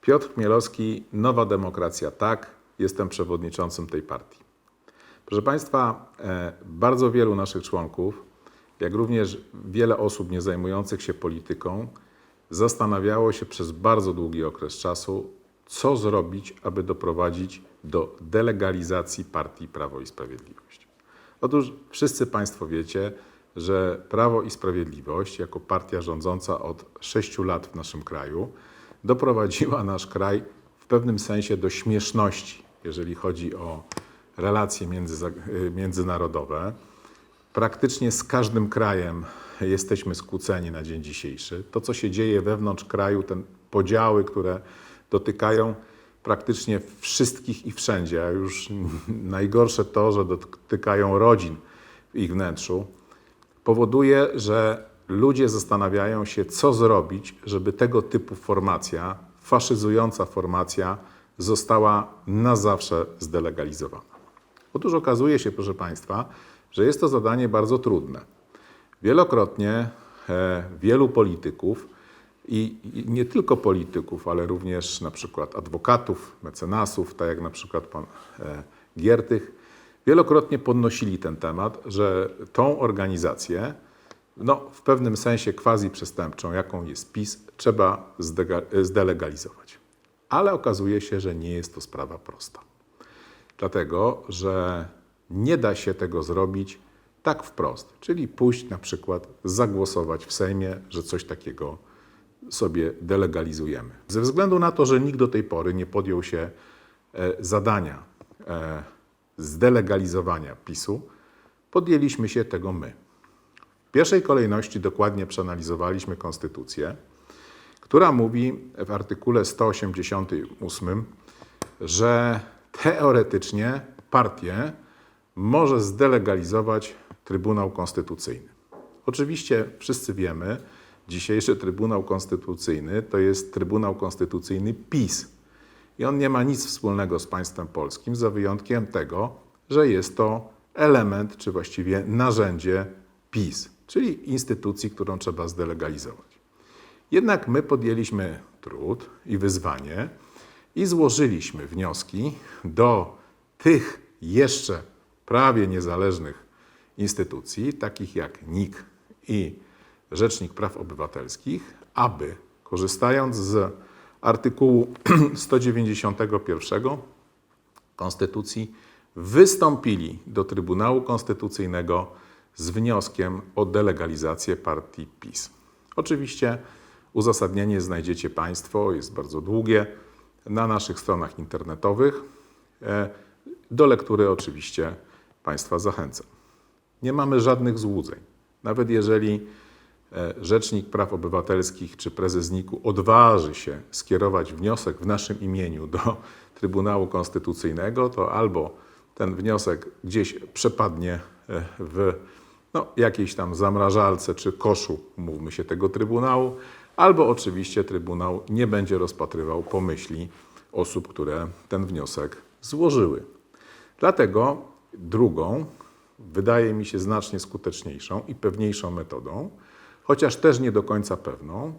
Piotr Chmielowski, Nowa Demokracja, tak, jestem przewodniczącym tej partii. Proszę Państwa, bardzo wielu naszych członków, jak również wiele osób nie zajmujących się polityką, zastanawiało się przez bardzo długi okres czasu, co zrobić, aby doprowadzić do delegalizacji partii Prawo i Sprawiedliwość. Otóż wszyscy Państwo wiecie, że Prawo i Sprawiedliwość jako partia rządząca od 6 lat w naszym kraju doprowadziła nasz kraj w pewnym sensie do śmieszności, jeżeli chodzi o relacje międzynarodowe. Praktycznie z każdym krajem jesteśmy skłóceni na dzień dzisiejszy. To, co się dzieje wewnątrz kraju, te podziały, które dotykają praktycznie wszystkich i wszędzie, a już najgorsze to, że dotykają rodzin w ich wnętrzu, powoduje, że ludzie zastanawiają się, co zrobić, żeby tego typu formacja, faszyzująca formacja, została na zawsze zdelegalizowana. Otóż okazuje się, proszę Państwa, że jest to zadanie bardzo trudne. Wielokrotnie wielu polityków i nie tylko polityków, ale również na przykład adwokatów, mecenasów, tak jak na przykład pan Giertych, wielokrotnie podnosili ten temat, że tą organizację, w pewnym sensie quasi-przestępczą, jaką jest PiS, trzeba zdelegalizować. Ale okazuje się, że nie jest to sprawa prosta. Dlatego, że nie da się tego zrobić tak wprost, czyli pójść na przykład, zagłosować w Sejmie, że coś takiego sobie delegalizujemy. Ze względu na to, że nikt do tej pory nie podjął się zadania zdelegalizowania PiS-u, podjęliśmy się tego my. W pierwszej kolejności dokładnie przeanalizowaliśmy konstytucję, która mówi w artykule 188, że teoretycznie partię może zdelegalizować Trybunał Konstytucyjny. Oczywiście wszyscy wiemy, dzisiejszy Trybunał Konstytucyjny to jest Trybunał Konstytucyjny PiS. I on nie ma nic wspólnego z państwem polskim, za wyjątkiem tego, że jest to element, czy właściwie narzędzie PiS, czyli instytucji, którą trzeba zdelegalizować. Jednak my podjęliśmy trud i wyzwanie i złożyliśmy wnioski do tych jeszcze prawie niezależnych instytucji, takich jak NIK i Rzecznik Praw Obywatelskich, aby korzystając z artykułu 191 Konstytucji wystąpili do Trybunału Konstytucyjnego z wnioskiem o delegalizację partii PiS. Oczywiście uzasadnienie znajdziecie Państwo, jest bardzo długie, na naszych stronach internetowych. Do lektury oczywiście Państwa zachęcam. Nie mamy żadnych złudzeń. Nawet jeżeli Rzecznik Praw Obywatelskich czy prezes NIK-u odważy się skierować wniosek w naszym imieniu do Trybunału Konstytucyjnego, to albo ten wniosek gdzieś przepadnie w jakiejś tam zamrażalce czy koszu, mówmy się, tego Trybunału, albo oczywiście Trybunał nie będzie rozpatrywał pomyśli osób, które ten wniosek złożyły. Dlatego drugą, wydaje mi się znacznie skuteczniejszą i pewniejszą metodą, chociaż też nie do końca pewną,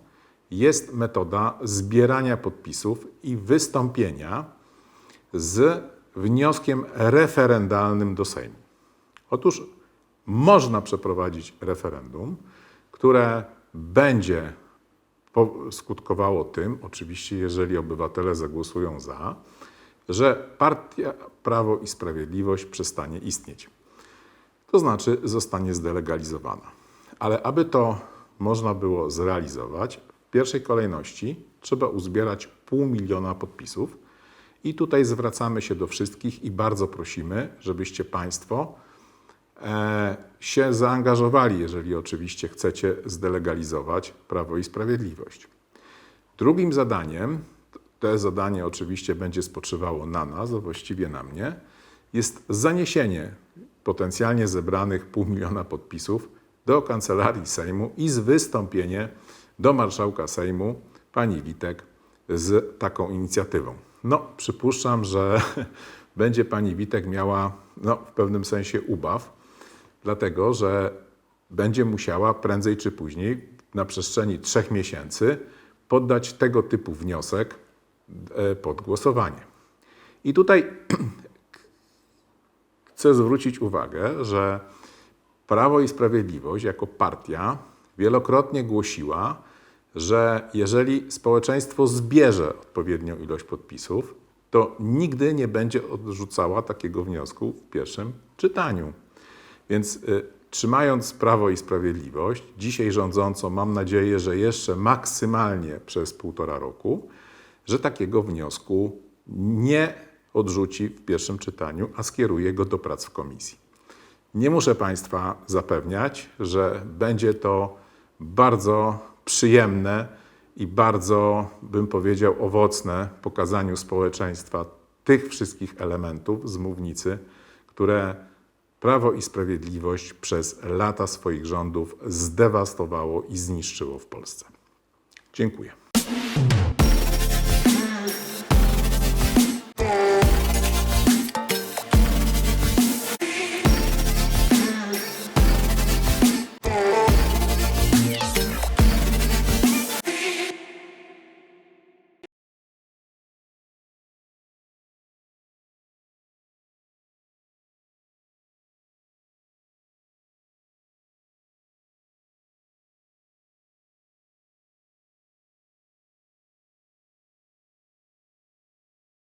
jest metoda zbierania podpisów i wystąpienia z wnioskiem referendalnym do Sejmu. Otóż można przeprowadzić referendum, które będzie skutkowało tym, oczywiście jeżeli obywatele zagłosują za, że partia Prawo i Sprawiedliwość przestanie istnieć. To znaczy zostanie zdelegalizowana. Ale aby to można było zrealizować, w pierwszej kolejności trzeba uzbierać 500 000 podpisów i tutaj zwracamy się do wszystkich i bardzo prosimy, żebyście Państwo się zaangażowali, jeżeli oczywiście chcecie zdelegalizować Prawo i Sprawiedliwość. Drugim zadaniem, to zadanie oczywiście będzie spoczywało na nas, a właściwie na mnie, jest zaniesienie potencjalnie zebranych 500 000 podpisów do Kancelarii Sejmu i z wystąpienie do marszałka Sejmu pani Witek z taką inicjatywą. Przypuszczam, że będzie pani Witek miała w pewnym sensie ubaw, dlatego że będzie musiała prędzej czy później na przestrzeni 3 miesięcy poddać tego typu wniosek pod głosowanie. I tutaj chcę zwrócić uwagę, że Prawo i Sprawiedliwość jako partia wielokrotnie głosiła, że jeżeli społeczeństwo zbierze odpowiednią ilość podpisów, to nigdy nie będzie odrzucała takiego wniosku w pierwszym czytaniu. Więc trzymając Prawo i Sprawiedliwość, dzisiaj rządzącą, mam nadzieję, że jeszcze maksymalnie przez 1,5 roku, że takiego wniosku nie odrzuci w pierwszym czytaniu, a skieruje go do prac w komisji. Nie muszę Państwa zapewniać, że będzie to bardzo przyjemne i bardzo, bym powiedział, owocne pokazaniu społeczeństwa tych wszystkich elementów z mównicy, które Prawo i Sprawiedliwość przez lata swoich rządów zdewastowało i zniszczyło w Polsce. Dziękuję.